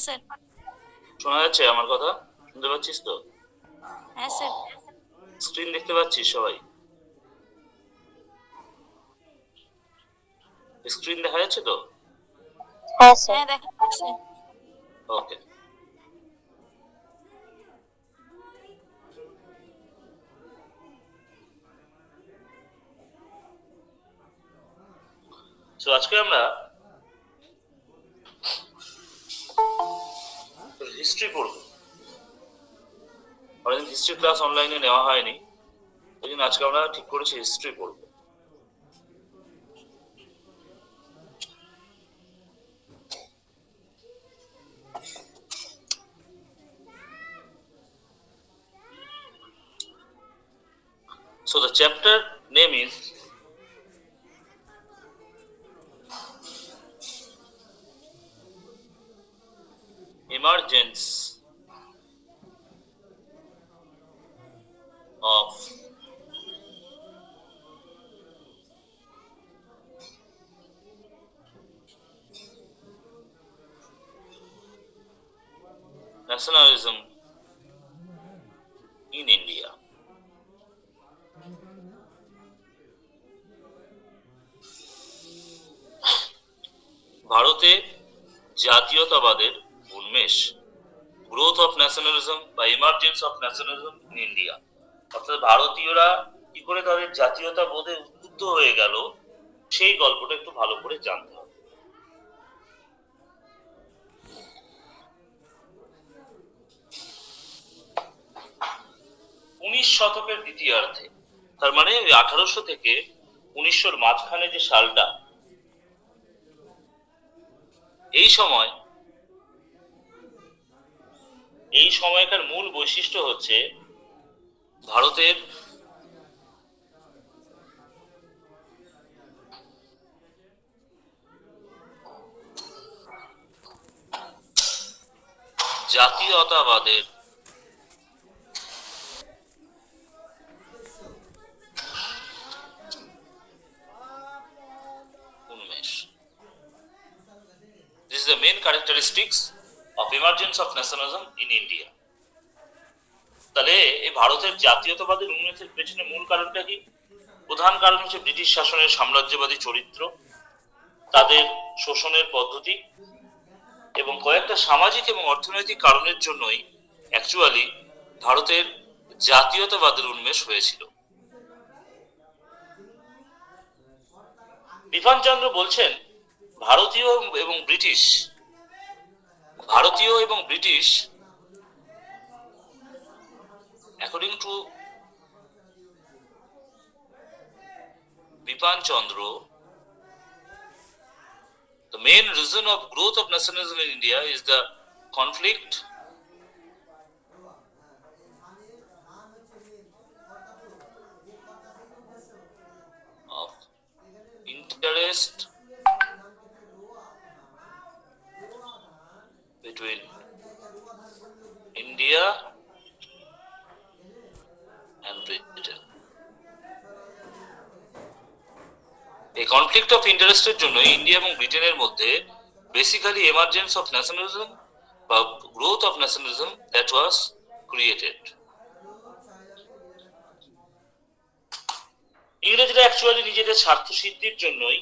Sir. শোনা যাচ্ছে আমার কথা? শুনতে পাচ্ছিস তো? হ্যাঁ স্যার। স্ক্রিন দেখতে পাচ্ছিস সবাই? স্ক্রিন দেখা যাচ্ছে তো? হ্যাঁ স্যার। হ্যাঁ দেখা যাচ্ছে। ওকে। তো আজকে আমরা হিস্ট্রি পড়বো। অনেকদিন হিস্ট্রি ক্লাস অনলাইনে নেওয়া হয়নি, ওই জন্য আজকে আমরা ঠিক করেছি হিস্ট্রি পড়বো। So the chapter name is Emergence of Nationalism in India. ভারতে জাতীয়তাবাদের উন্মেষ, গ্রোথ অফ ন্যাশনালিজম বা emergence of nationalism in India. অর্থাৎ ভারতীয়রা কি করে তাদের জাতীয়তা বোধে উদ্বুদ্ধ হয়ে গেল, সেই গল্পটা একটু ভালো করে জানতে হবে। 19 শতকের দ্বিতীয়ার্ধে, তার মানে 1800 থেকে 1900-র মাঝখানে যে সালটা, এই সময়কার মূল বৈশিষ্ট্য হচ্ছে ভারতের জাতীয়তাবাদের উন্মেষ। This is the main characteristics of emergence of nationalism in India. তাহলে এই ভারতের জাতীয়তাবাদের উন্মেষের পেছনে মূল কারণটা কি? প্রধান কারণ হচ্ছে ব্রিটিশ শাসনের সাম্রাজ্যবাদী চরিত্র, তাদের শোষণের পদ্ধতি এবং কয়েকটা সামাজিক এবং অর্থনৈতিক কারণের জন্যই অ্যাকচুয়ালি ভারতের জাতীয়তাবাদের উন্মেষ হয়েছিল। বিধানচন্দ্র বলছেন ভারতীয় এবং British according to Bipan Chandra, the main reason of growth of nationalism in India is the conflict of interest between India and Britain. এই কনফ্লিক্ট অফ ইন্টারেস্টের জন্য ইন্ডিয়া এবং ব্রিটেনের মধ্যে বেসিক্যালি এমার্জেন্স অফ ন্যাশনালিজম বা growth of nationalism that was created. ইংরেজরা actually নিজেদের স্বার্থ সিদ্ধির জন্যই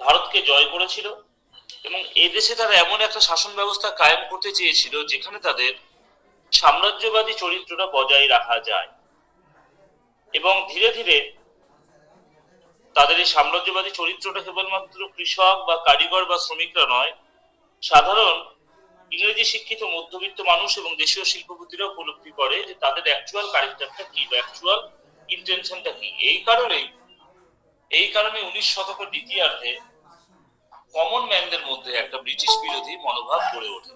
ভারতকে জয় করেছিল এবং এদেশে তারা এমন একটা শাসন ব্যবস্থা কায়েম করতে চেয়েছিল যেখানে তাদের সাম্রাজ্যবাদী চরিত্রটা বজায় রাখা যায় এবং ধীরে ধীরে তাদের এই সাম্রাজ্যবাদী চরিত্রটা কেবলমাত্র কৃষক বা কারিগর বা শ্রমিকরা নয়, সাধারণ ইংরেজি শিক্ষিত মধ্যবিত্ত মানুষ এবং দেশীয় শিল্পপতিরা উপলব্ধি করে যে তাদের অ্যাকচুয়াল ক্যারেক্টারটা কি বা অ্যাকচুয়াল ইন্টেনশনটা কি। এই কারণে 19 শতকের দ্বিতীয়ার্ধে কমন ম্যানদের মধ্যে একটা ব্রিটিশ বিরোধী মনোভাব গড়ে ওঠে।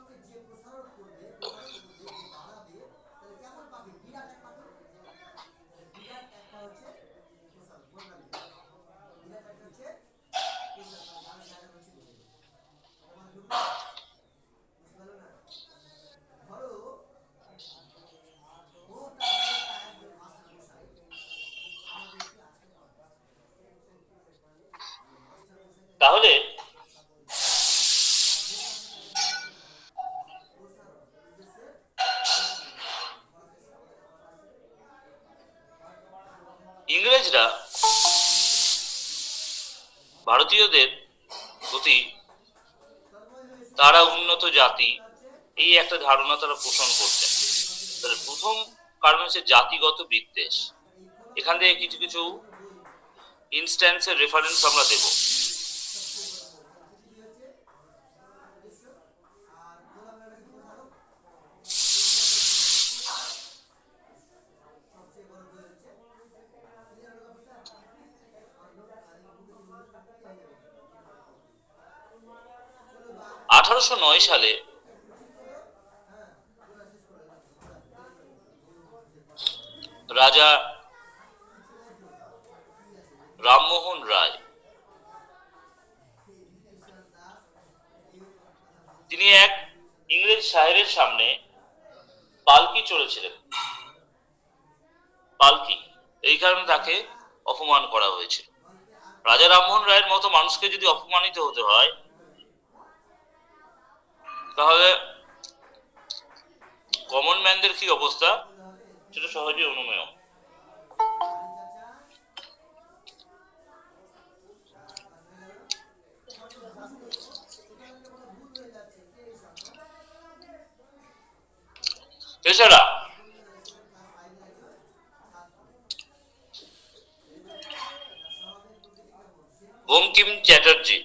তাহলে ইংরেজরা ভারতীয়দের প্রতি তারা উন্নত জাতি এই একটা ধারণা তারা পোষণ করতেন। তাহলে প্রথম কারণ হচ্ছে জাতিগত বিদ্বেষ। এখান থেকে কিছু কিছু ইনস্ট্যান্সের রেফারেন্স আমরা দেব। (1809) সালে রাজা রামমোহন রায় তিনি এক ইংরেজ সাহেবের সামনে পালকি চড়েছিলেন। পালকি, এই কারণে তাকে অপমান করা হয়েছিল। রাজা রামমোহন রায়ের মতো মানুষকে যদি অপমানিত হতে হয় তাহলে কমন ম্যানদের কি অবস্থা সেটা সহজেই অনুমেয়। এছাড়া বঙ্কিম চ্যাটার্জি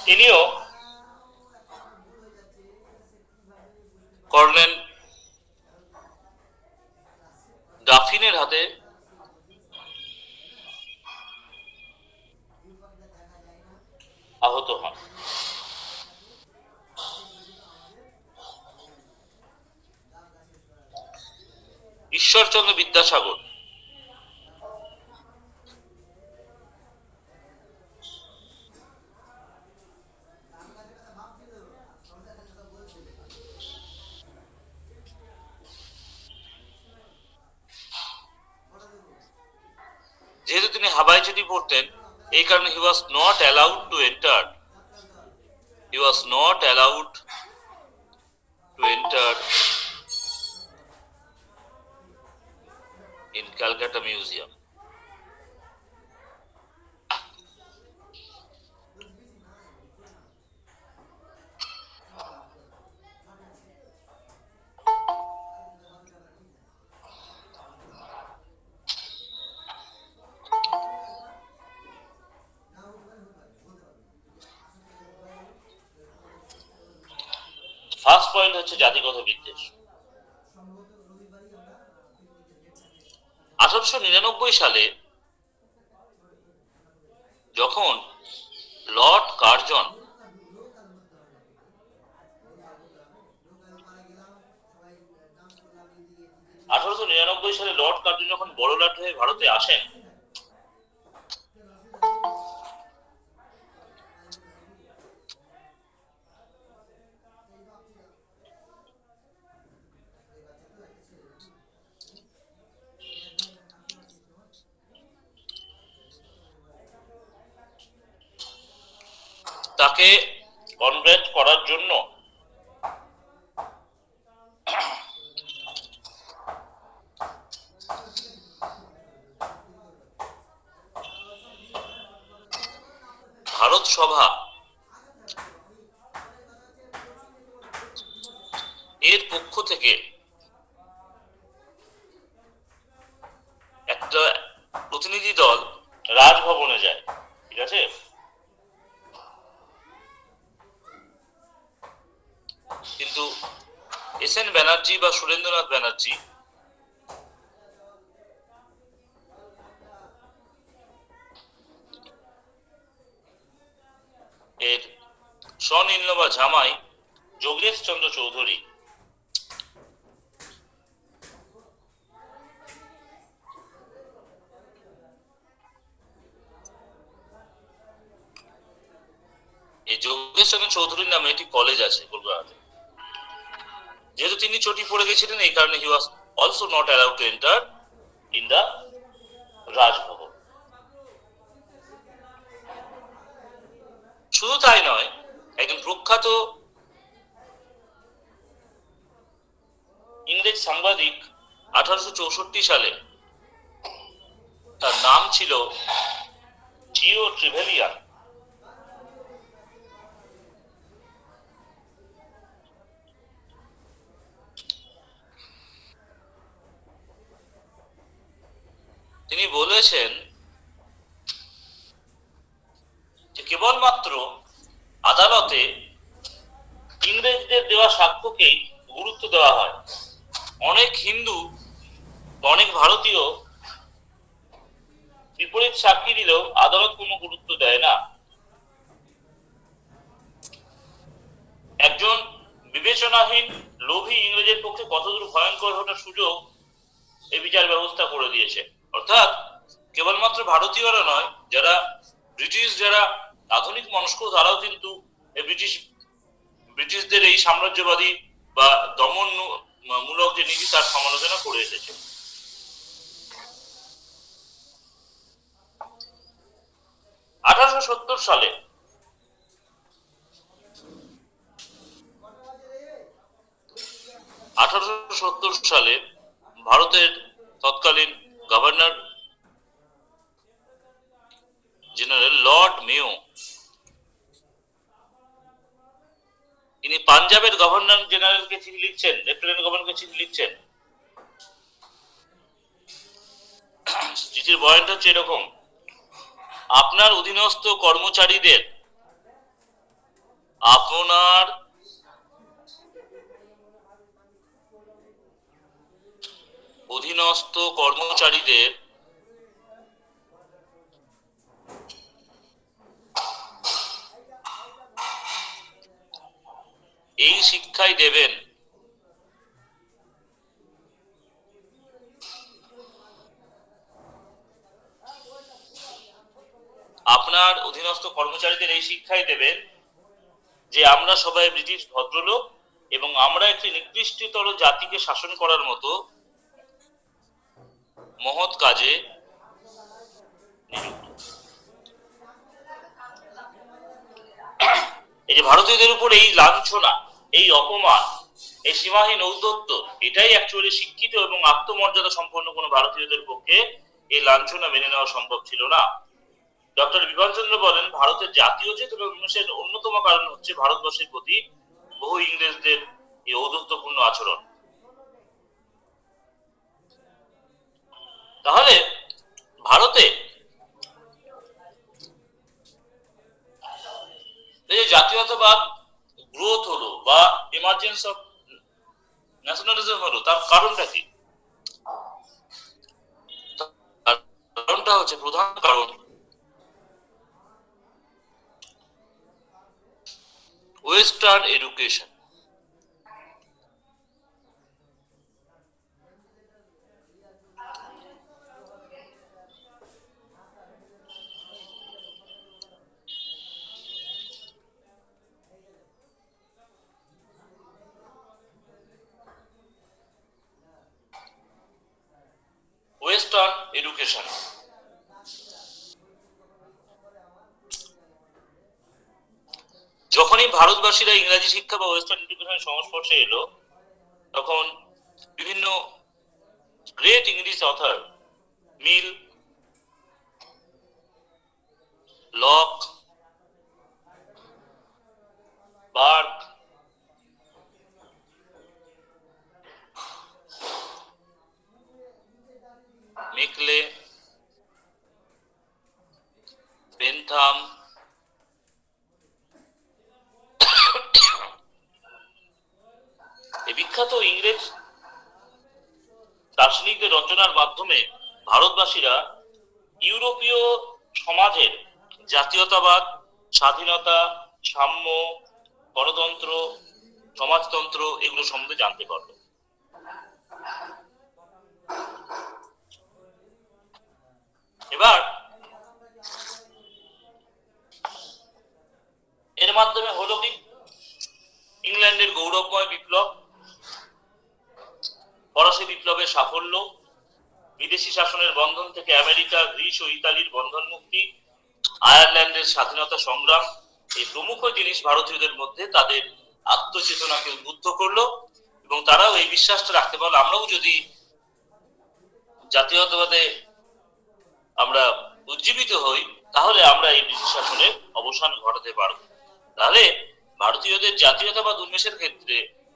তিনিও কর্নেল ডাফিনের হাতে আহত হন। ঈশ্বরচন্দ্র বিদ্যাসাগর যেহেতু তিনি হাবাই চটি পড়তেন এই কারণে he was not allowed to enter in Calcutta Museum. First point হচ্ছে জাতিগত বিদ্বেষ। 1899 সালে যখন লর্ড কার্জন যখন বড়লাট হয়ে ভারতে আসেন তাকে কনগ্রেট করার জন্য ভারত সভা এর পক্ষ থেকে একটা প্রতিনিধি দল রাজভবনে যায়। ঠিক আছে, কিন্তু এস.এন. ব্যানার্জি বা সুরেন্দ্রনাথ ব্যানার্জি এর স্বনির্ণ বা জামাই যোগেশ চন্দ্র চৌধুরী এই যোগেশ চন্দ্র চৌধুরীর নামে একটি কলেজ আছে কলকাতাতে। যেহেতু তিনি চটি পড়ে গেছিলেন এই কারণে he was also not allowed to enter in the Rajbhavan. শুধু তাই নয়, একজন প্রখ্যাত ইংরেজ সাংবাদিক 1864 সালে, তার নাম ছিল জিও ট্রিভেলিয়ান, তিনি বলেছেন যে কেবলমাত্র আদালতে ইংরেজদের দেওয়া সাক্ষ্যকেই গুরুত্ব দেওয়া হয়। অনেক হিন্দু, অনেক ভারতীয় বিপরীত সাক্ষী দিলেও আদালত কোনো গুরুত্ব দেয় না। একজন বিবেচনাহীন লোভী ইংরেজের পক্ষে কতদূর ভয়ঙ্কর হওয়ার সুযোগ এই বিচার ব্যবস্থা করে দিয়েছে। অর্থাৎ কেবলমাত্র ভারতীয়রা নয়, যারা যারা আধুনিক মনস্ক, তারাও কিন্তু ব্রিটিশদের এই সাম্রাজ্যবাদী বা দমন মূলক যে নীতি, তার সমালোচনা করে এসেছে। সালে 1870 সালে ভারতের তৎকালীন গভর্নর জেনারেল লর্ড মেয়ো, তিনি পাঞ্জাবের গভর্নর জেনারেলকে চিঠি লিখছেন, লেফটেন্যান্ট গভর্নরকে চিঠি লিখছেন। চিঠির বয়ানটা হচ্ছে এরকম: আপনার অধীনস্থ কর্মচারীদের আপনার অধীনস্থ কর্মচারীদের এই শিক্ষাই দেবেন আপনার অধীনস্থ কর্মচারীদের এই শিক্ষাই দেবেন যে আমরা সবাই ব্রিটিশ ভদ্রলোক এবং আমরা একটি নিকৃষ্টতর জাতিকে শাসন করার মতো মহৎ কাজে নিযুক্ত। এই যে ভারতীয়দের উপর এই লাঞ্ছনা, এই অপমান, এই সীমাহীন ঔদ্ধত্য, এটাই অ্যাকচুয়ালি শিক্ষিত এবং আত্মমর্যাদা সম্পন্ন কোনো ভারতীয়দের পক্ষে এই লাঞ্ছনা মেনে নেওয়া সম্ভব ছিল না। ডক্টর বিপিন চন্দ্র বলেন, ভারতের জাতীয় চেতনা বিনাশের অন্যতম কারণ হচ্ছে ভারতবর্ষের প্রতি বহু ইংরেজদের এই ঔদ্ধত্যপূর্ণ আচরণ। তাহলে ভারতে এই যে জাতীয়তাবাদ গ্রোথ হলো বা এমার্জেন্স অফ ন্যাশনালিজম হলো, তার কারণটা কি? কারণটা হচ্ছে, প্রধান কারণ ওয়েস্টার্ন এডুকেশন। ওয়েস্টার্ন এডুকেশন যখনই ভারতবাসীরা ইংরেজি শিক্ষা বা ওয়েস্টার্ন এডুকেশনের সংস্পর্শে এলো, তখন বিভিন্ন গ্রেট ইংলিশ অথর মিল, লক, বার্ক, মেকলে, বেনথাম, এই বিখ্যাত ইংরেজ দার্শনিকদের রচনার মাধ্যমে ভারতবাসীরা ইউরোপীয় সমাজের জাতীয়তাবাদ, স্বাধীনতা, সাম্য, গণতন্ত্র, সমাজতন্ত্র এগুলো সম্বন্ধে জানতে পারল। এবার এর মাধ্যমে হলো কি, ইংল্যান্ডের গৌরবময় বিপ্লব, ফরাসি বিপ্লবের সাফল্য, বিদেশি শাসনের বন্ধন থেকে আমেরিকা, গ্রিস ও ইতালির বন্ধন মুক্তি, আয়ারল্যান্ডের স্বাধীনতা সংগ্রাম, এই প্রমুখ জিনিস ভারতীয়দের মধ্যে তাদের আত্মচেতনাকে উদ্বুদ্ধ করলো এবং তারাও এই বিশ্বাসটা রাখতে পারলো আমরাও যদি জাতীয়তাবাদে আমরা উজ্জীবিত হই তাহলে আমরা এই ব্রিটিশ শাসনের অবসান ঘটাতে পারবো। তাহলে ভারতীয়দের জাতীয়তাবাদ উন্মেষের ক্ষেত্রে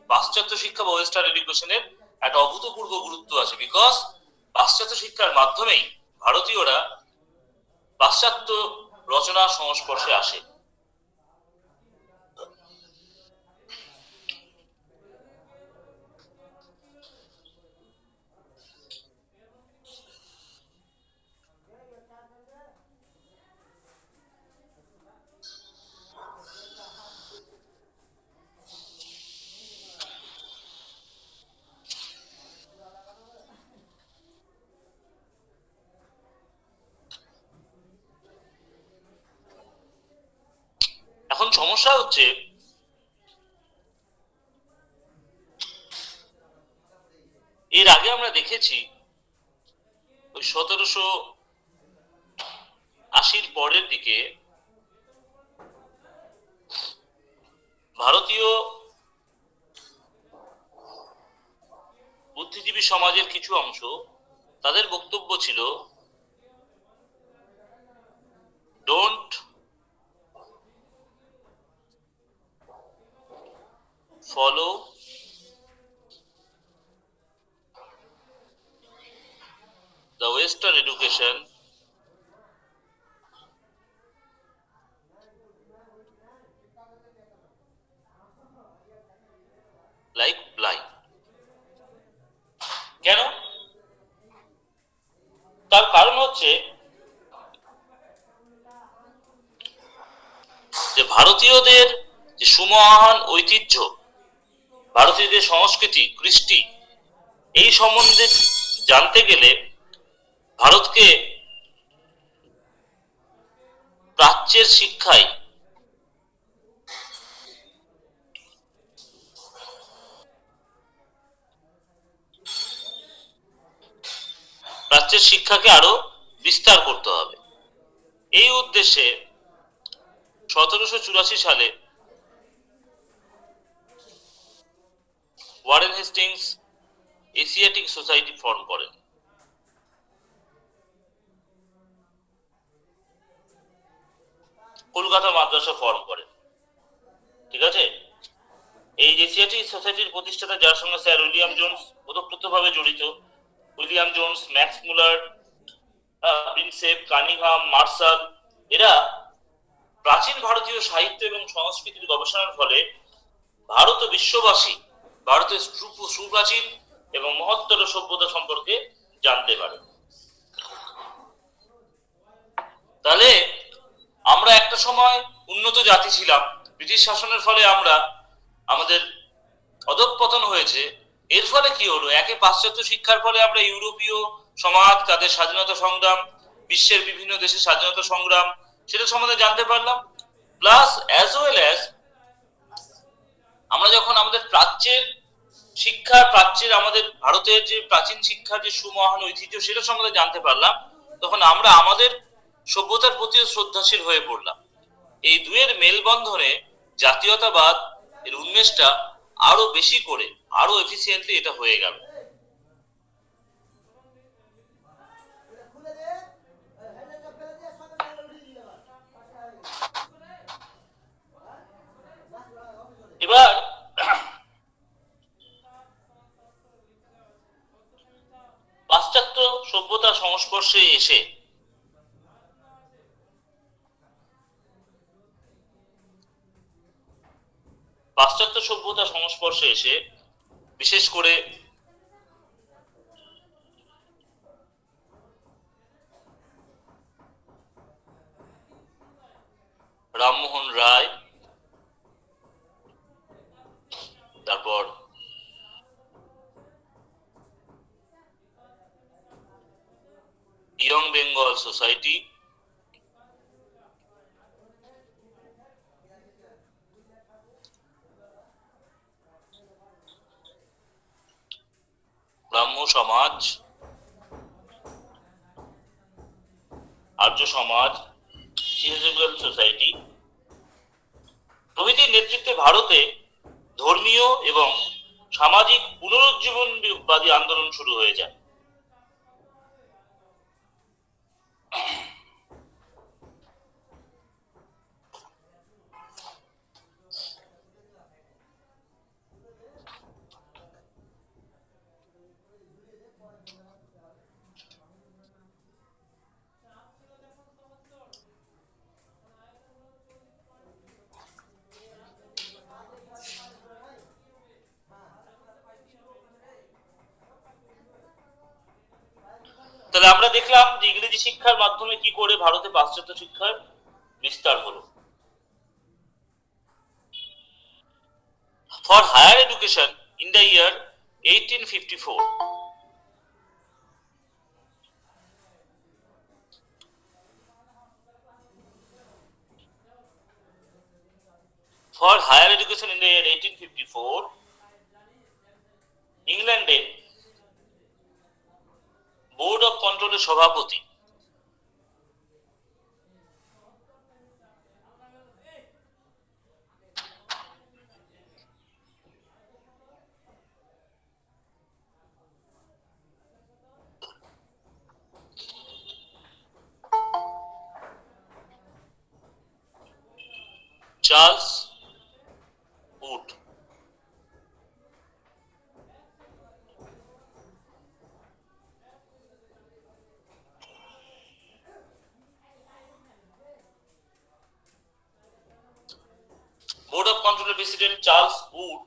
পাশ্চাত্য শিক্ষা বা ওয়েস্টার্ন এডুকেশনের একটা অভূতপূর্ব গুরুত্ব আছে, বিকজ পাশ্চাত্য শিক্ষার মাধ্যমেই ভারতীয়রা পাশ্চাত্য রচনার সংস্পর্শে আসে। এখন সমস্যা হচ্ছে এর আগে আমরা দেখেছি ওই 1780 পরের দিকে ভারতীয় বুদ্ধিজীবী সমাজের কিছু অংশ তাদের বক্তব্য ছিল don't follow the Western education like blind। কেন? তার কারণ হচ্ছে যে ভারতীয়দের যে সুমহান ঐতিহ্য, ভারতীয়দের সংস্কৃতি, কৃষ্টি, এই সম্বন্ধে জানতে গেলে ভারতকে প্রাচ্যের শিক্ষায় প্রাচ্যের শিক্ষাকে আরো বিস্তার করতে হবে। এই উদ্দেশ্যে 1784 সালে Warren Hastings Asiatic society form করেন। কলকাতা মাদ্রাসা ফর্ম করেন, ঠিক আছে। এই এশিয়াটিক সোসাইটির প্রতিষ্ঠাতা, যার সঙ্গে স্যার উইলিয়াম জোন্স ওতপ্রোতভাবে জড়িত, William Jones, Max Muller, Prinsep, Cunningham, Marshall, এরা প্রাচীন ভারতীয় সাহিত্য এবং সংস্কৃতির গবেষণার ফলে ভারত ও বিশ্ববাসী ভারতের সুপ্রাচীন এবং মহত্তর সভ্যতা সম্পর্কে জানতে পারে। তাহলে আমরা একটা সময় উন্নত জাতি ছিলাম, ব্রিটিশ শাসনের ফলে আমরা আমাদের অধঃপতন হয়েছে। এর ফলে কি হলো, একে পাশ্চাত্য শিক্ষার ফলে আমরা ইউরোপীয় সমাজ, তাদের স্বাধীনতা সংগ্রাম, বিশ্বের বিভিন্ন দেশের স্বাধীনতা সংগ্রাম, সেটা সম্বন্ধে জানতে পারলাম। প্লাস অ্যাজ ওয়েল অ্যাজ আমরা যখন আমাদের প্রাচ্যের শিক্ষা, প্রাচ্যের আমাদের ভারতের যে প্রাচীন শিক্ষার যে সুমহান ঐতিহ্য, সেটা সম্বন্ধে জানতে পারলাম, তখন আমরা আমাদের সভ্যতার প্রতিও শ্রদ্ধাশীল হয়ে পড়লাম। এই দুয়ের মেলবন্ধনে জাতীয়তাবাদ এর উন্মেষটা আরো বেশি করে, আরো এফিসিয়েন্টলি এটা হয়ে গেল। এবার পাশ্চাত্য সভ্যতার সংস্পর্শে এসে বিশেষ করে রামমোহন রায়, তারপর ইয়ং বেঙ্গল সোসাইটি, ব্রাহ্ম সমাজ, আর্য সমাজ, থিওসফিক্যাল সোসাইটি, প্রভৃতির নেতৃত্বে ভারতে ধর্মীয় এবং সামাজিক পুনরুজ্জীবনবাদী আন্দোলন শুরু হয়ে যায়। তাহলে আমরা দেখলাম যে ইংরেজি শিক্ষার মাধ্যমে কি করে ভারতে পাশ্চাত্য শিক্ষার বিস্তার হলো। For higher education in the year 1854, ইংল্যান্ডে বোর্ড অফ কন্ট্রোলের সভাপতি চার্লস উড। বোর্ড অফ কন্ট্রোলের প্রেসিডেন্ট চার্লস উড,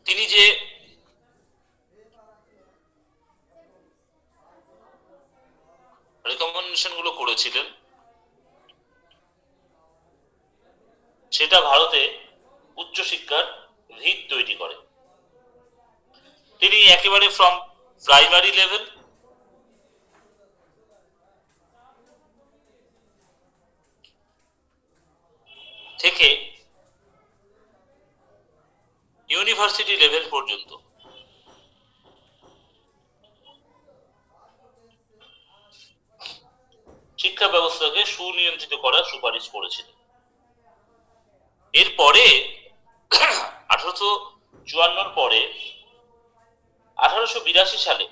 তিনি যে রেকমেন্ডেশন গুলো করেছিলেন সেটা ভারতে উচ্চশিক্ষার ভিত তৈরি করে। তিনি একেবারে ফ্রম প্রাইমারি লেভেল থেকে ইউনিভার্সিটি লেভেল পর্যন্ত শিক্ষা ব্যবস্থাকে সুনিয়ন্ত্রিত করার সুপারিশ করেছিলেন। এরপরে 1854 পরে 1882 সালে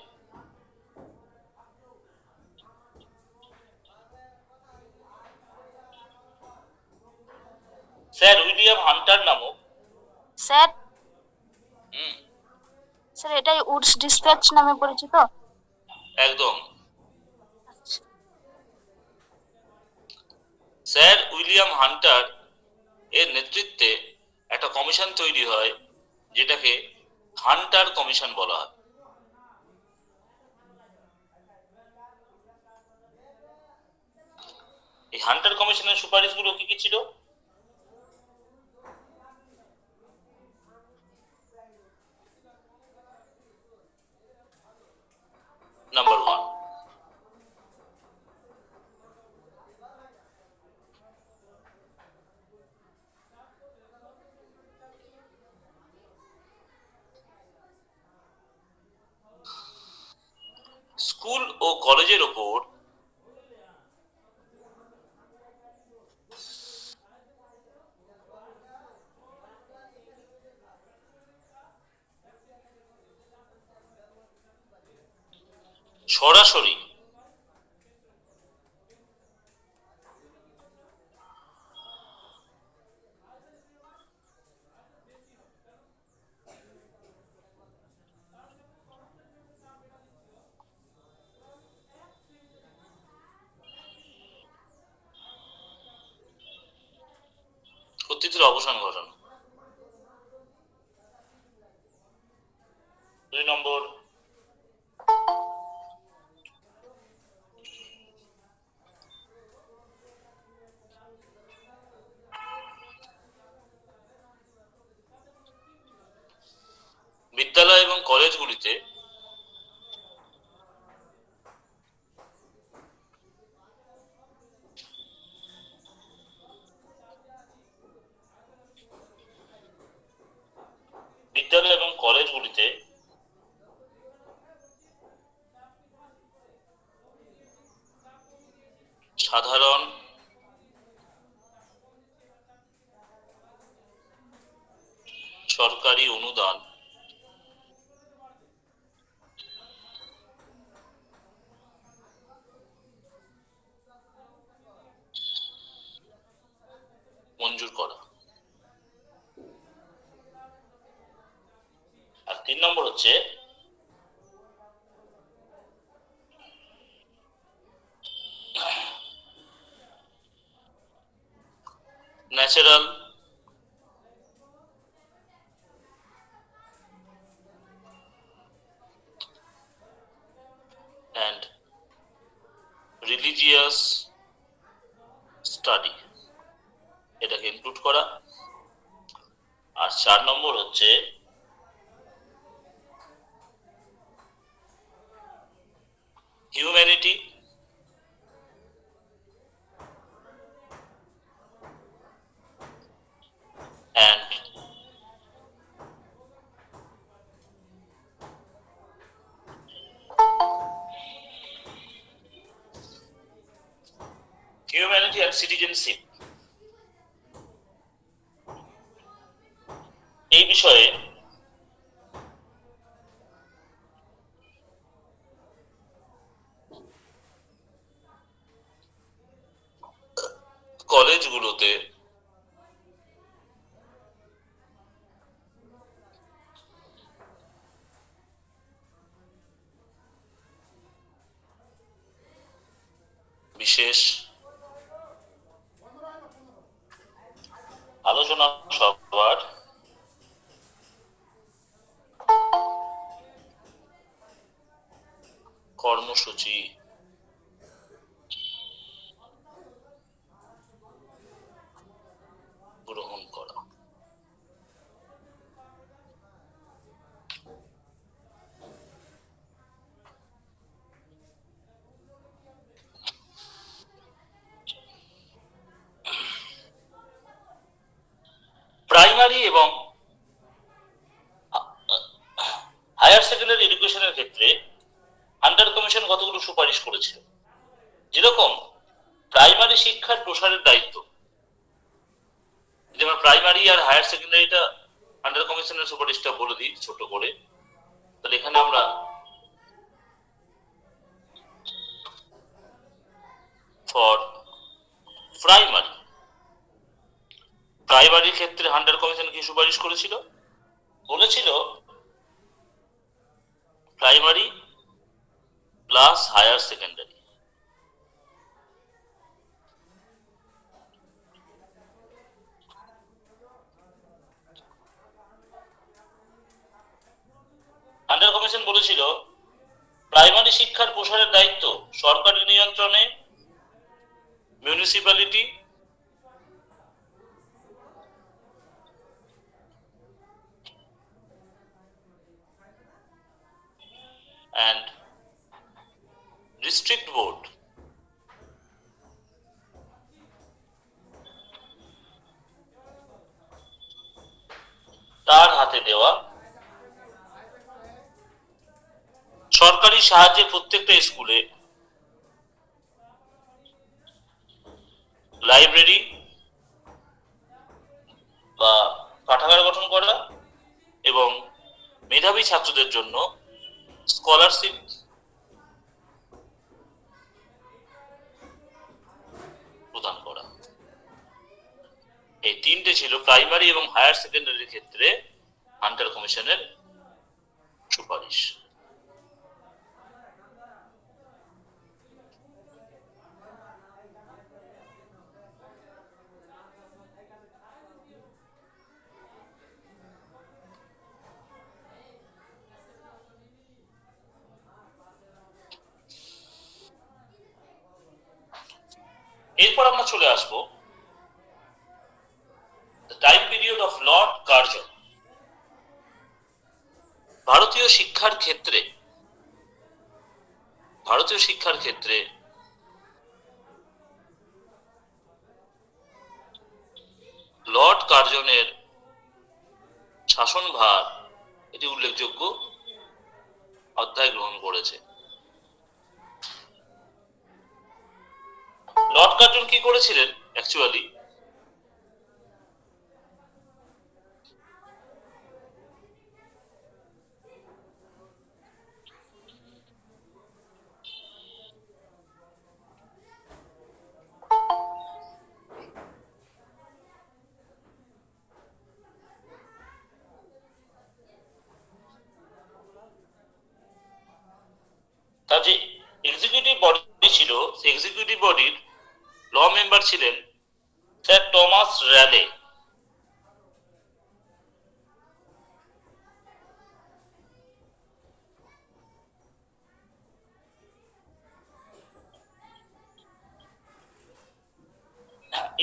স্যার উইলিয়াম হান্টার নামক স্যার স্যার এটাই উডস ডিসপ্যাচ নামে পরিচিত। একদম স্যার উইলিয়াম হান্টার এর নেতৃত্বে একটা কমিশন তৈরি হয় যেটাকে হান্টার কমিশন বলা হয়। এই হান্টার কমিশনের সুপারিশগুলো কি কি ছিল? নাম্বার 1, স্কুল ও কলেজের ওপর সরাসরি কর্তৃত্বের অবসান ঘটানো। 2 নম্বর, বিদ্যালয় এবং কলেজগুলিতে সাধারণ হচ্ছে ন্যাচারাল অ্যান্ড রিলিজিয়াস স্টাডি, এটাকে ইনক্লুড করা। আর 4 নম্বর হচ্ছে হিউম্যানিটি অ্যান্ড সিটিজেনশিপ, এই বিষয়ে কলেজগুলোতে বিশেষ আলোচনা সভার কর্মসূচি গ্রহণ করা। প্রাইমারি এবং হায়ার সেকেন্ডারি এডুকেশনের ক্ষেত্রে হান্টার কমিশন কতগুলো সুপারিশ করেছিল। যেরকম প্রাইমারি শিক্ষার প্রসারের দায়িত্ব, যেমন প্রাইমারি আর হায়ার সেকেন্ডারিটা হান্টার কমিশনের সুপারিশটা বলে দিই ছোট করে। তাহলে এখানে আমরা ফর প্রাইমারির ক্ষেত্রে হান্টার কমিশন কি সুপারিশ করেছিল? বলেছিল primary plus higher secondary, Hunter Commission বলেছিল প্রাইমারি শিক্ষার প্রসারের দায়িত্ব সরকারি নিয়ন্ত্রণে মিউনিসিপ্যালিটি and district board তার হাতে দেওয়া। সরকারি সাহায্যে প্রত্যেকটা স্কুলে লাইব্রেরি বা পাঠাগার গঠন করা এবং মেধাবী ছাত্রদের জন্য স্কলারশিপ প্রদান করা। এই তিনটে ছিল প্রাইমারি এবং হায়ার সেকেন্ডারির ক্ষেত্রে হান্টার কমিশনের সুপারিশ। এরপর আমরা চলে আসবো time period of Lord Curzon. ভারতীয় শিক্ষার ক্ষেত্রে লর্ড কার্জনের শাসনভার এটি উল্লেখযোগ্য অধ্যায় গ্রহণ করেছে। লর্ড কার্জন কি করেছিলেন অ্যাকচুয়ালি? তার যে এক্সিকিউটিভ বডি ছিল, সেই এক্সিকিউটিভ বডির ল মেম্বার ছিলেন স্যার টমাস র্যালে।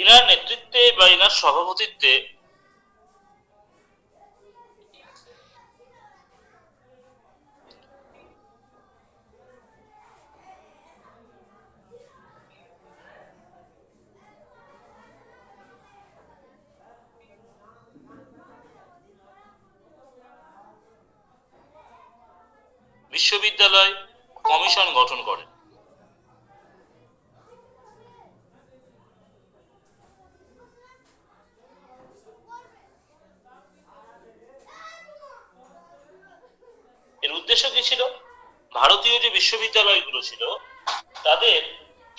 ইনার নেতৃত্বে বা ইনার সভাপতিত্বে বিশ্ববিদ্যালয় কমিশন গঠন করেন। এর উদ্দেশ্য কি ছিল? ভারতীয় যে বিশ্ববিদ্যালয়গুলো ছিল তাদের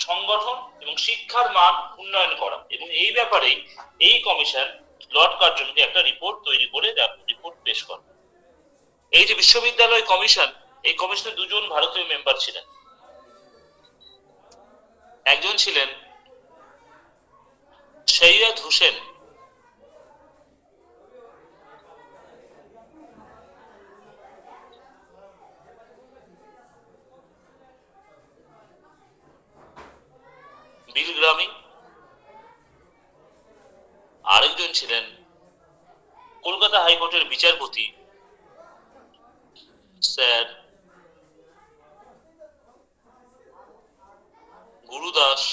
সংগঠন এবং শিক্ষার মান উন্নয়ন করা, এবং এই ব্যাপারেই এই কমিশন লর্ড কার্জনকে একটা রিপোর্ট তৈরি করে রিপোর্ট পেশ করে। এই যে বিশ্ববিদ্যালয় কমিশন, এই কমিশনে দুজন ভারতীয় মেম্বার ছিলেন। একজন ছিলেন সৈয়দ হোসেন, বিলগ্রামী। আরেকজন ছিলেন কলকাতা হাইকোর্টের বিচারপতি স্যার গুরুদাস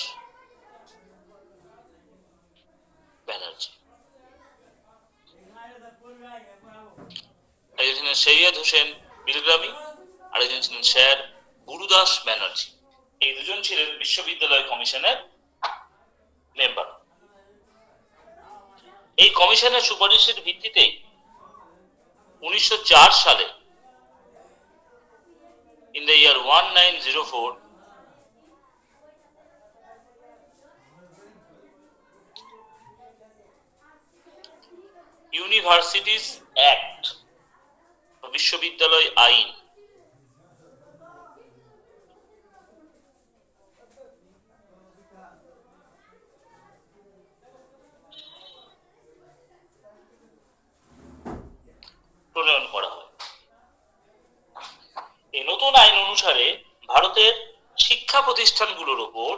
ব্যানার্জি। একজন ছিলেন সৈয়দ হোসেন বিলগ্রামী, আরেকজন ছিলেন স্যার গুরুদাস ব্যানার্জি। এই দুজন ছিলেন বিশ্ববিদ্যালয় কমিশনের মেম্বার। এই কমিশনের সুপারিশের ভিত্তিতেই 1904 সালে, in the year 1904, universities act, বিশ্ববিদ্যালয় আইন প্রণয়ন করা হয়। এই নতুন আইন অনুসারে ভারতের শিক্ষা প্রতিষ্ঠানগুলোর উপর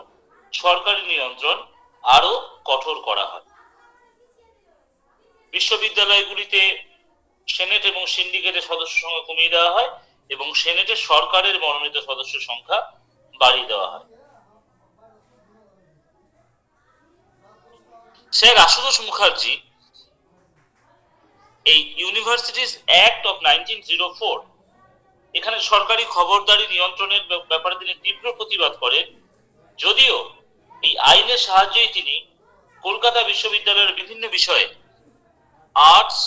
সরকারি নিয়ন্ত্রণ আরো কঠোর করা হয়। বিশ্ববিদ্যালয়গুলিতে সেনেট এবং সিন্ডিকেটের সদস্য সংখ্যা কমিয়ে দেওয়া হয় এবং সেনেটের সরকারের মনোনীত সদস্যের সংখ্যা বাড়িয়ে দেওয়া হয়। স্যার আশুতোষ মুখার্জি এই ইউনিভার্সিটিজ অ্যাক্ট অফ 1904, এখানে সরকারি খবরদারি নিয়ন্ত্রণের ব্যাপারে তিনি তীব্র প্রতিবাদ করেন। যদিও এই আইনের সাহায্যেই তিনি কলকাতা বিশ্ববিদ্যালয়ের বিভিন্ন বিষয়ে আর্টস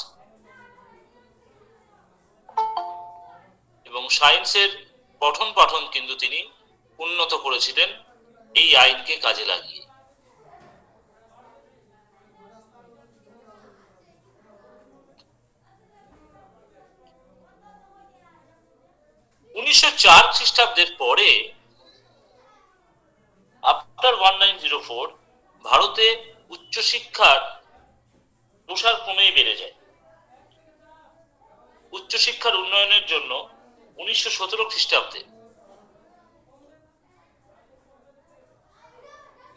এবং সায়েন্সের পঠন পাঠন কিন্তু তিনি উন্নত করেছিলেন এই আইনকে কাজে লাগিয়ে। খ্রিস্টাব্দের পরে, আফটার 1904, ভারতে উচ্চশিক্ষার প্রসার ক্রমেই বেড়ে যায়। উচ্চশিক্ষার উন্নয়নের জন্য 1917 খ্রিস্টাব্দে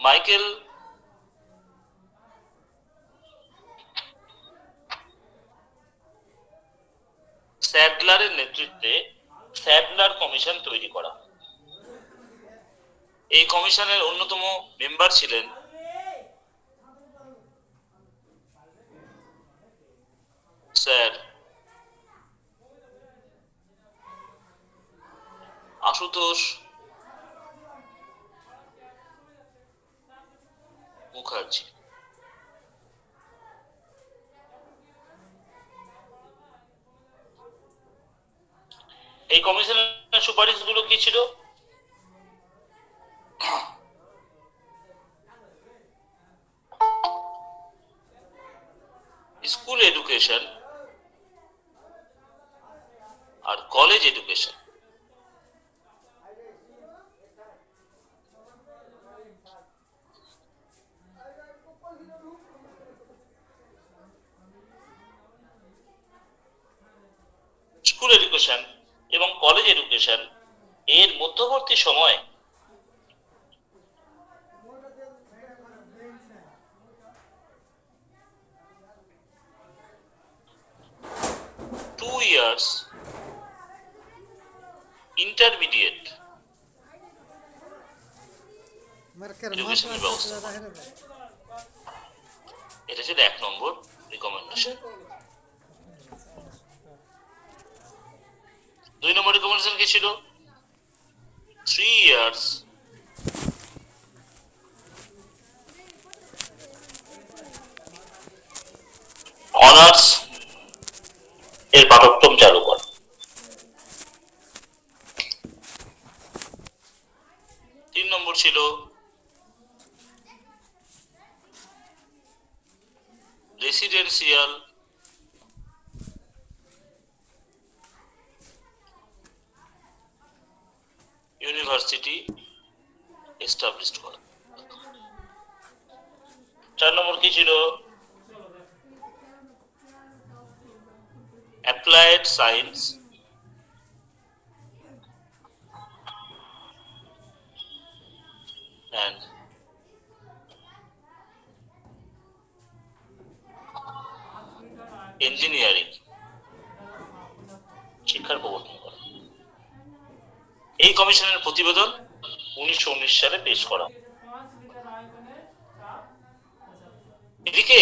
মাইকেল স্যাডলারের নেতৃত্বে স্যাডলার কমিশন তৈরি করা। এই কমিশনের অন্যতম মেম্বার ছিলেন স্যার আশুতোষ মুখার্জি। এই কমিশনের সুপারিশগুলো কি ছিল? স্কুল এডুকেশন আর কলেজ এডুকেশন এডুকেশন এবং কলেজ এডুকেশন এর মধ্যবর্তী সময় years intermediate এডুকেশনের ব্যবস্থা, এটা ছিল 1 নম্বর রিকমেন্ডেশন। 2 নম্বর রিকমেন্ডেশন কি ছিল? 3 years অনার্স এর পাঠ্যক্রম চালু করা। 3 নম্বর ছিল রেসিডেন্সিয়াল ইউনিভার্সিটি এস্টাবলিশড করা। 4 নম্বর কি ছিল? অ্যাপ্লাইড সায়েন্স and ইঞ্জিনিয়ারিং শিক্ষার প্রবর্তন করা। এই কমিশনের প্রতিবেদন 1919 সালে পেশ করা। এদিকে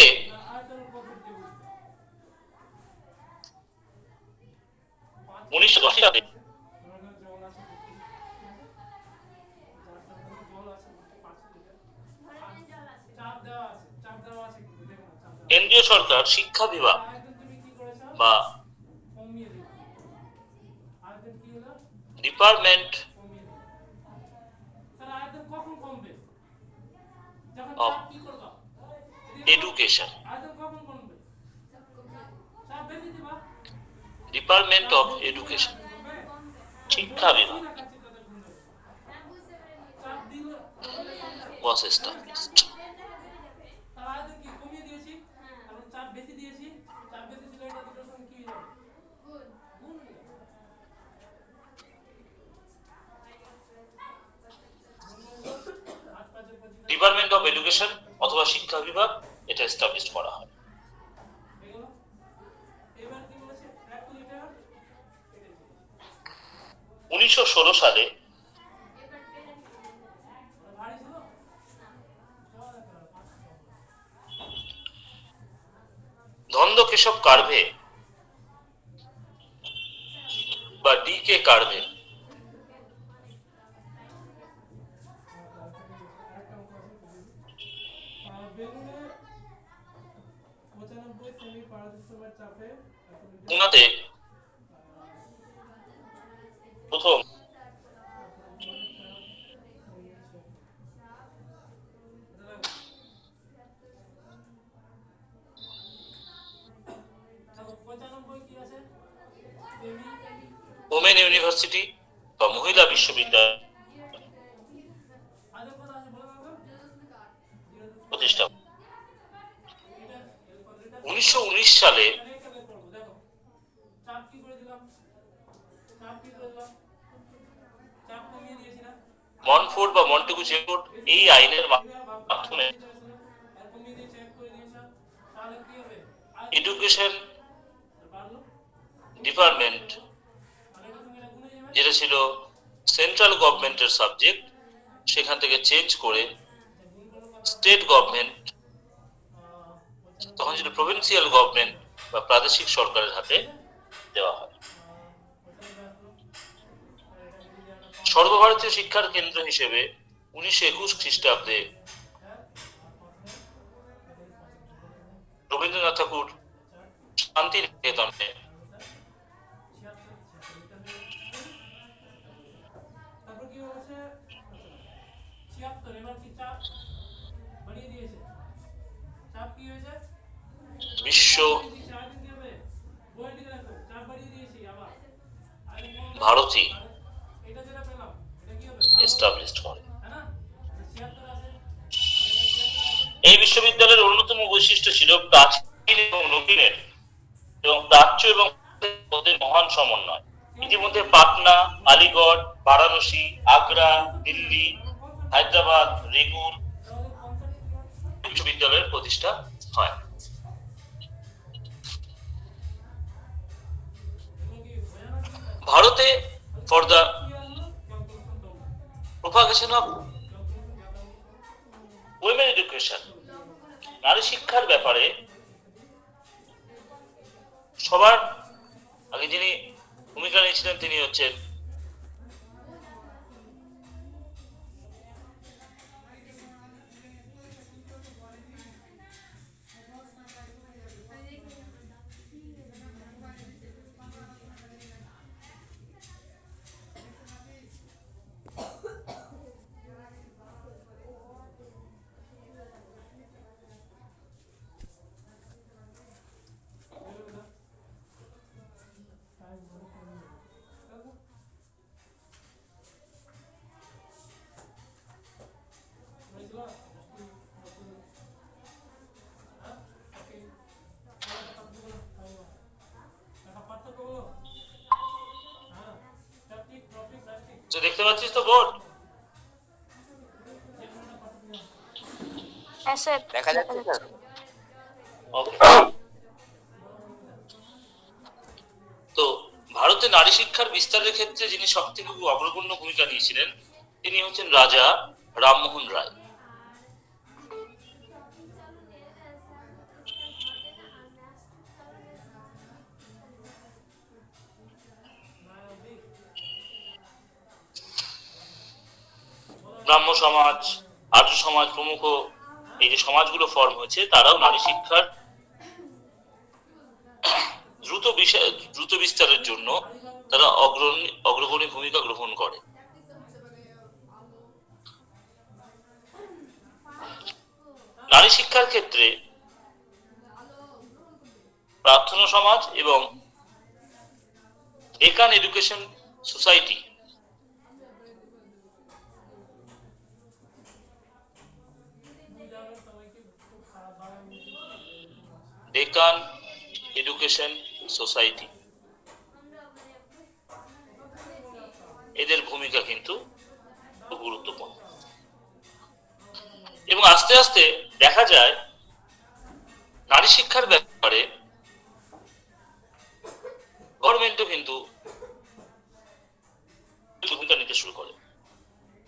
উনিশশো সালে কেন্দ্রীয় সরকার শিক্ষা বিভাগ বা department of education department of education শিক্ষা বিভাগ was established. Department of education অথবা শিক্ষা বিভাগ এটা এস্টাবলিশ করা হয়। 1916 সালে ধন্দকেশব কার্ভে বা ডি.কে. কার্ভে পুনাতে প্রথম ওমেন ইউনিভার্সিটি বা মহিলা বিশ্ববিদ্যালয় প্রতিষ্ঠা। 1919 সালে মনফোর্ড বা মন্টেগু চেফোর্ড এই আইনের মাধ্যমে এডুকেশন ডিপার্টমেন্ট যেটা ছিল সেন্ট্রাল গভর্নমেন্টের সাবজেক্ট সেখান থেকে চেঞ্জ করে স্টেট গভর্নমেন্ট, তখন ছিল প্রভিন্সিয়াল গভর্নমেন্ট বা প্রাদেশিক সরকারের হাতে দেওয়া হয়। সর্বভারতীয় শিক্ষার কেন্দ্র হিসেবে 1921 খ্রিস্টাব্দে রবীন্দ্রনাথ ঠাকুর শান্তিনিকেতনে বিশ্ব ভারতী এস্টাবলিশড করে। এই বিশ্ববিদ্যালয়ের অন্যতম বৈশিষ্ট্য ছিল প্রাচীন এবং নবীনের এবং প্রাচ্য এবং মহান সমন্বয়। ইতিমধ্যে পাটনা, আলিগড়, বারাণসী, আগ্রা, দিল্লি, হায়দ্রাবাদ, রেগুন বিশ্ববিদ্যালয়ের প্রতিষ্ঠা হয়। ভারতে for the propagation of women education, নারী শিক্ষার ব্যাপারে সবার আগে যিনি ভূমিকা নিয়েছিলেন তিনি হচ্ছেন তো দেখতে পাচ্ছিস তো বোর্ড? হ্যাঁ স্যার দেখা যাচ্ছে স্যার। ওকে। তো ভারতে নারী শিক্ষার বিস্তারের ক্ষেত্রে যিনি সব থেকে অগ্রগণ্য ভূমিকা নিয়েছিলেন তিনি হচ্ছেন রাজা রামমোহন রায়। ব্রাহ্ম সমাজ, আর্য সমাজ প্রমুখ এই যে সমাজগুলো ফর্ম হয়েছে তারাও নারী শিক্ষার দ্রুত বিস্তারের জন্য তারা অগ্রগণী ভূমিকা গ্রহণ করে। নারী শিক্ষার ক্ষেত্রে প্রার্থনা সমাজ এবং Deccan education society Deccan education society এদের ভূমিকা কিন্তু খুব গুরুত্বপূর্ণ। এবং আস্তে আস্তে দেখা যায় নারী শিক্ষার ব্যাপারে গভর্নমেন্টও কিন্তু ভূমিকা নিতে শুরু করে।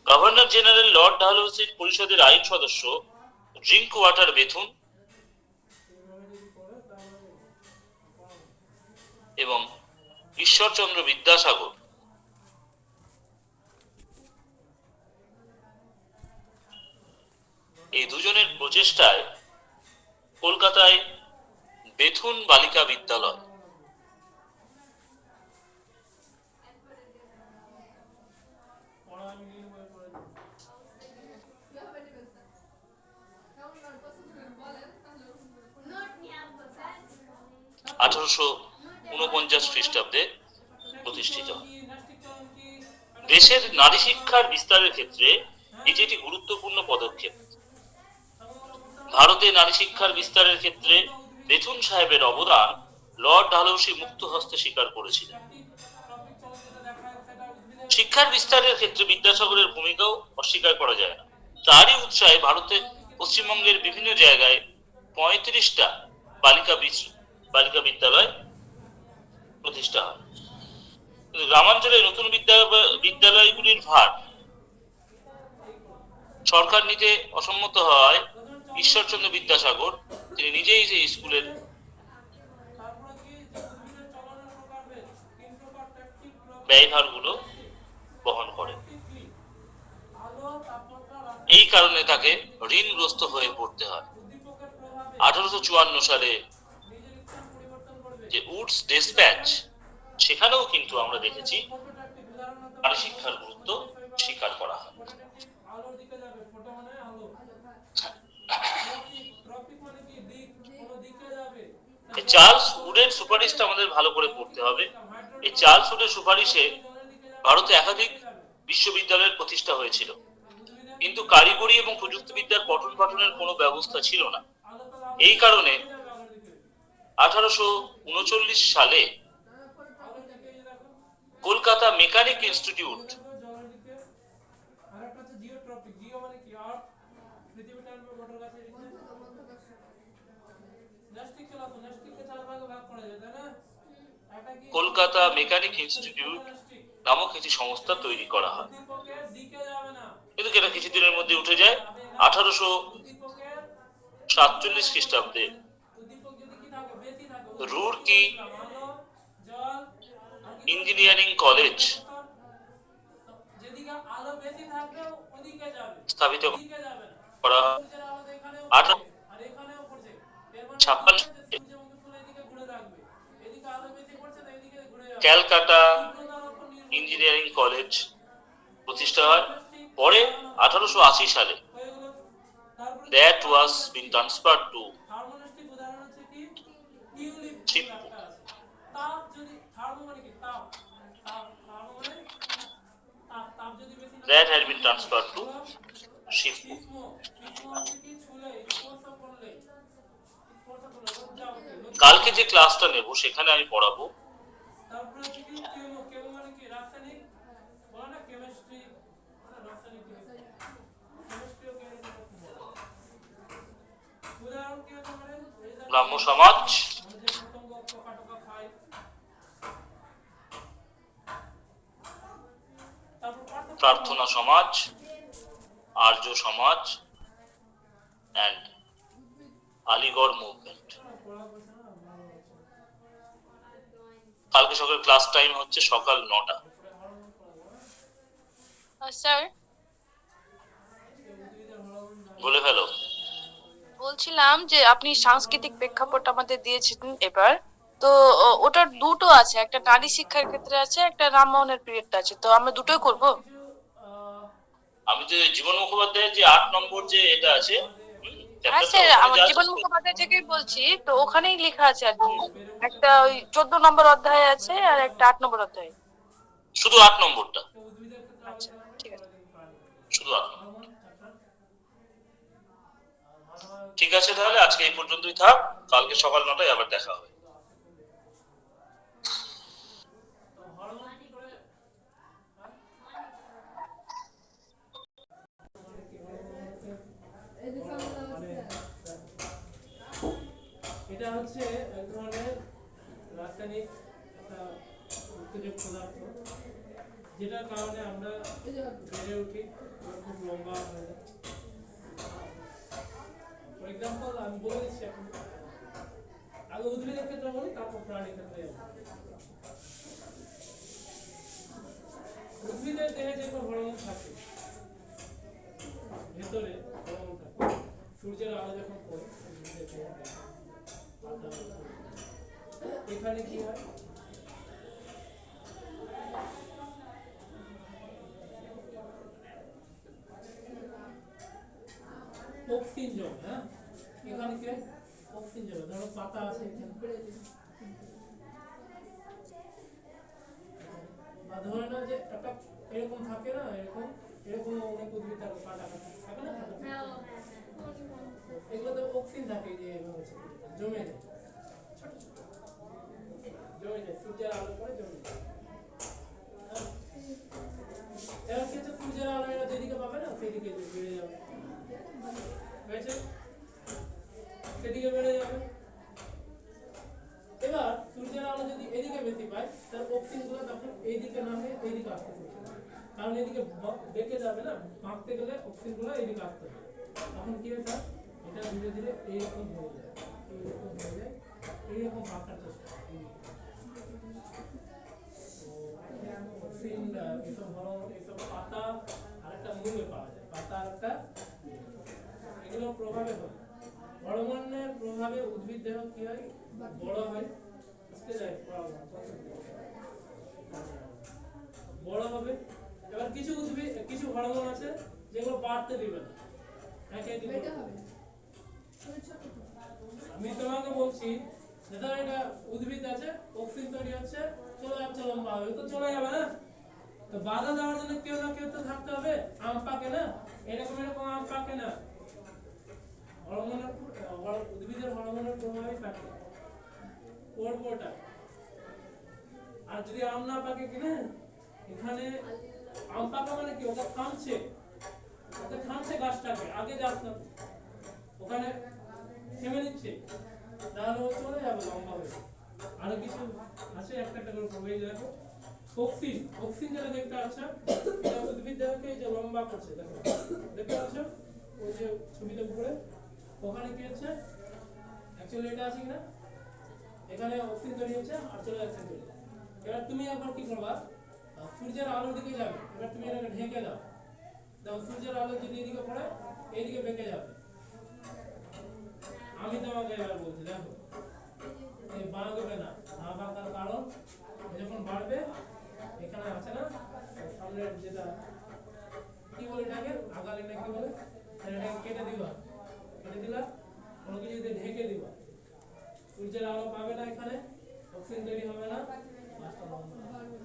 গভর্নর জেনারেল লর্ড ডালহৌসি পরিষদের আইন সদস্য ড্রিঙ্ক ওয়াটার বেথুন এবং ঈশ্বরচন্দ্র বিদ্যাসাগর এই দুজনের প্রচেষ্টায় কলকাতায় বেথুন বালিকা বিদ্যালয় খ্রিস্টাব্দে প্রতিষ্ঠিত হয়। দেশের নারী শিক্ষার বিস্তারের ক্ষেত্রে এটি একটি গুরুত্বপূর্ণ পদক্ষেপ। ভারতে নারী শিক্ষার বিস্তারের ক্ষেত্রে বেথুন সাহেবের অবদান লর্ড ডালহৌসি মুক্ত হস্তে স্বীকার করেছিলেন। শিক্ষার বিস্তারের ক্ষেত্রে বিদ্যাসাগরের ভূমিকাও অস্বীকার করা যায় না। তারই উৎসাহে ভারতে পশ্চিমবঙ্গের বিভিন্ন জায়গায় 35টা বালিকা বিদ্যালয় প্রতিষ্ঠা হয়। কিন্তু গ্রামাঞ্চলে নতুন বিদ্যালয়গুলির ভার সরকার নিতে অসম্মত হওয়ায় ঈশ্বরচন্দ্র বিদ্যাসাগর তিনি নিজেই সেই স্কুলের ব্যয়ভারগুলো বহন করেন। এই কারণে তাকে ঋণগ্রস্ত হয়ে পড়তে হয়। 1854 সালে যে উডস ডিসপ্যাচ সেখানেও কিন্তু আমরা দেখেছি নারী শিক্ষার গুরুত্ব স্বীকার করা হয়। চার্লস উডের সুপারিশটা আমাদের ভালো করে পড়তে হবে। এই চার্লস উডের সুপারিশে ভারতে একাধিক বিশ্ববিদ্যালয়ের প্রতিষ্ঠা হয়েছিল, কিন্তু কারিগরি এবং প্রযুক্তিবিদ্যার পঠন পাঠনের কোনো ব্যবস্থা ছিল না। এই কারণে 1839 সালে কলকাতা মেকানিক ইনস্টিটিউট, আরেকটা হচ্ছে জিওট্রপিক। জিও মানে কি? আর্থ, পৃথিবী টানবে মোটর গাছে ন্যাস্টিক চলাতো, ন্যাস্টিককে চার ভাগে ভাগ করা যায়, তাই না? একটা কি কলকাতা মেকানিক ইনস্টিটিউট নামক একটি সংস্থা তৈরি করা হয়, উদ্দীপকের দিকে যাবে না, কিন্তু এটা কিছুদিনের মধ্যে উঠে যায়। 1847 খ্রিস্টাব্দে উদ্দীপক যদি কি থাকে, বেশি থাকে, রুরকি আলো, জল, আর কি ইঞ্জিনিয়ারিং কলেজ যেদিকে আলো বেশি থাকবে ওদিকে যাবে, স্থাপিত ওদিকে যাবে না। করা হয়। সূর্যের আলো তো এখানেও পড়ছে 1856 আর এখানেও পড়ছে, এর মানে সালে সূর্যমুখী ফুল এদিকে ঘুরে থাকবে, এদিকে আলো বেশি পড়ছে তো এদিকে ঘুরে যাবে। ক্যালকাটা তীব্রতার উপর নির্ভর ইঞ্জিনিয়ারিং কলেজ প্রতিষ্ঠা হয়। পরে 1880 সালে হয়ে গেল। তারপরে that was been transferred to thermostatic উদাহরণ হচ্ছে কি? টিউলিপ ফুল শিবপুর। একটা আছে। তাপ যদি, থার্মো মানে কি? তাপ। তাপ, থার্মো মানে তাপ। তাপ যদি বেশি না that had been transferred to Shibpur. সিসমো, সিসমো হচ্ছে কি? ছুলে, স্পর্শ করলে, স্পর্শ করলে লজ্জা হচ্ছে, লজ্জা। কালকে যে ক্লাসটা নেব সেখানে আমি পড়াবো তারপরে হচ্ছে কি? কেমো, কেমো মানে কি? রাসায়নিক, বলে না কেমিস্ট্রি, রাসায়নিক কেমিস্ট্রি, কেমিস্ট্রি ও কেমিস্ট্রি। উদাহরণ কি হতে পারে? এই যে ব্রাহ্ম সমাজ, আমরা যে পতঙ্গ পোকা টোকা খাই। তারপর প্রার্থনা সমাজ, আর্য সমাজ অ্যান্ড আলিগড় মুভমেন্ট। কালকে সকাল ক্লাস টাইম হচ্ছে সকাল 9টা। স্যার বলে ফেলো। বলছিলাম যে আপনি সাংস্কৃতিক প্রেক্ষাপট আমাদের দিয়েছিলেন এবার, তো ওটার দুটো আছে, একটা নারী শিক্ষার ক্ষেত্রে আছে, একটা রামমোহনের পিরিয়ডটা আছে, তো আমরা দুটোই করব। আমি যে জীবন মুখোপাধ্যায়ের যে 8 নম্বর যে এটা আছে, হ্যাঁ স্যার, আমার জীবন মুখোপাধ্যায় থেকেই বলছি, তো ওখানেই লেখা আছে আর কি। একটা ওই 14 নম্বর অধ্যায় আছে আর একটা 8 নম্বর অধ্যায়। শুধু 8 নম্বরটা, আচ্ছা ঠিক আছে। শুধু 8 নম্বর। ঠিক আছে, তাহলে আজকে এই পর্যন্তই থাক। কালকে সকাল 9টায় আবার দেখা হবে। এটা হচ্ছে এক ধরনের রাসায়নিক একটা উত্তেজক পদার্থ, যেটার কারণে আমরা বেড়ে উঠি, আমরা খুব লম্বা হয়ে যায়। ফর এক্সাম্পল আমি বলে দিচ্ছি এখন, আগে উদ্ভিদের ক্ষেত্রে বলি, তারপর প্রাণীর ক্ষেত্রে যাবো। উদ্ভিদের দেহে যেগুলো হরমোন থাকে, ভেতরে হরমোন থাকে, সূর্যের আলো যখন পড়ে উদ্ভিদের দেহে এখানে কি হয়? অক্সিজেন জমে। হ্যাঁ, এখানে কি হয়? অক্সিজেন জমে। ধরো পাতা আছে এখানে, বা ধরে নাও যে একটা এরকম থাকে না, এরকম এরকম অনেক উদ্ভিদ থাকে, কাটা কাটা থাকে না, এগুলোতে অক্সিজেন থাকে, যে জমে যায়, ছোট ছোট জমে যায়, সূর্যের আলো পড়ে জমে যায়। এবার কি হচ্ছে? সূর্যের আলো এরা যেদিকে পাবে না সেদিকে বেড়ে যাবে, হয়েছে? সেদিকে বেড়ে যাবে। এবার সূর্যের আলো যদি এদিকে বেশি পায়, তার অক্সিজেন গুলো তখন এইদিকে নামে, এইদিকে আসতে শুরু করবে, কারণ এদিকে বেঁকে যাবে না, বাঁকতে গেলে অক্সিজেন গুলো এইদিকে আসতে হবে। তখন কি হয় স্যার? এটা ধীরে ধীরে এইরকম হয়ে যায়, এইরকম হয়ে যায়, এইরকম বাঁকার চেষ্টা করে। অক্সিজেন এসব হরমোন, এসব পাতা আর একটা মূলে পাওয়া যায়, পাতা আর একটা, এগুলো প্রভাবে হয়। হরমোনের প্রভাবে উদ্ভিদ দেহ কি হয়? বড় হয়, বড় হবে। এবার কিছু উদ্ভিদ, কিছু হরমোন আছে যেগুলো বাড়তে দিবে না, আমি তোমাকে বলছি, যেটা এটা উদ্ভিদ আছে, অক্সিজেন তৈরি হচ্ছে, চলে যাচ্ছে, লম্বা হবে, তো চলে যাবে না, তো বাধা দেওয়ার জন্য কেউ না কেউ তো থাকতে হবে। আম পাকে না, এরকম এরকম আম পাকে না, হরমোনের, উদ্ভিদের হরমোনের প্রভাবই থাকে। পরপরটা আর যদি আম না পাকে কিনে এখানে আম পাকা মানে কি ওটা থামছে গাছটাকে আগে যাস না ওখানে থেমে নিচ্ছে তাহলে ও চলে যাবে লম্বা হয়ে আরো কিছু আছে একটা একটা করে প্রবেশ দেখো অক্সিন যেটা দেখতে আছে এটা উদ্ভিদ দেহকে এই যে লম্বা করছে দেখো দেখতে পাচ্ছ ওই যে ছবিতে উপরে ওখানে কি হচ্ছে অ্যাকচুয়ালি এটা আছে কিনা এখানে অক্সিজেন তৈরি হচ্ছে আর চলে যাচ্ছে চলে এবার তুমি একবার কি করবা সূর্যের আলোর দিকে যাবে এবার তুমি এটাকে ঢেকে দাও দেখো সূর্যের আলো যদি এদিকে পড়ে এইদিকে বেঁকে যাবে আমি তোমাকে এবার বলছি দেখো এই বাঁকবে না বাঁকার কারণ যখন বাড়বে এখানে আছে না সামনের যেটা কি বলে এটাকে আগালে না কি বলে এটাকে কেটে দিলা কোনো কিছু দিয়ে ঢেকে দিবা সূর্যের আলো পাবে না এখানে অক্সিজেন তৈরি হবে না গাছটা লম্বা হবে।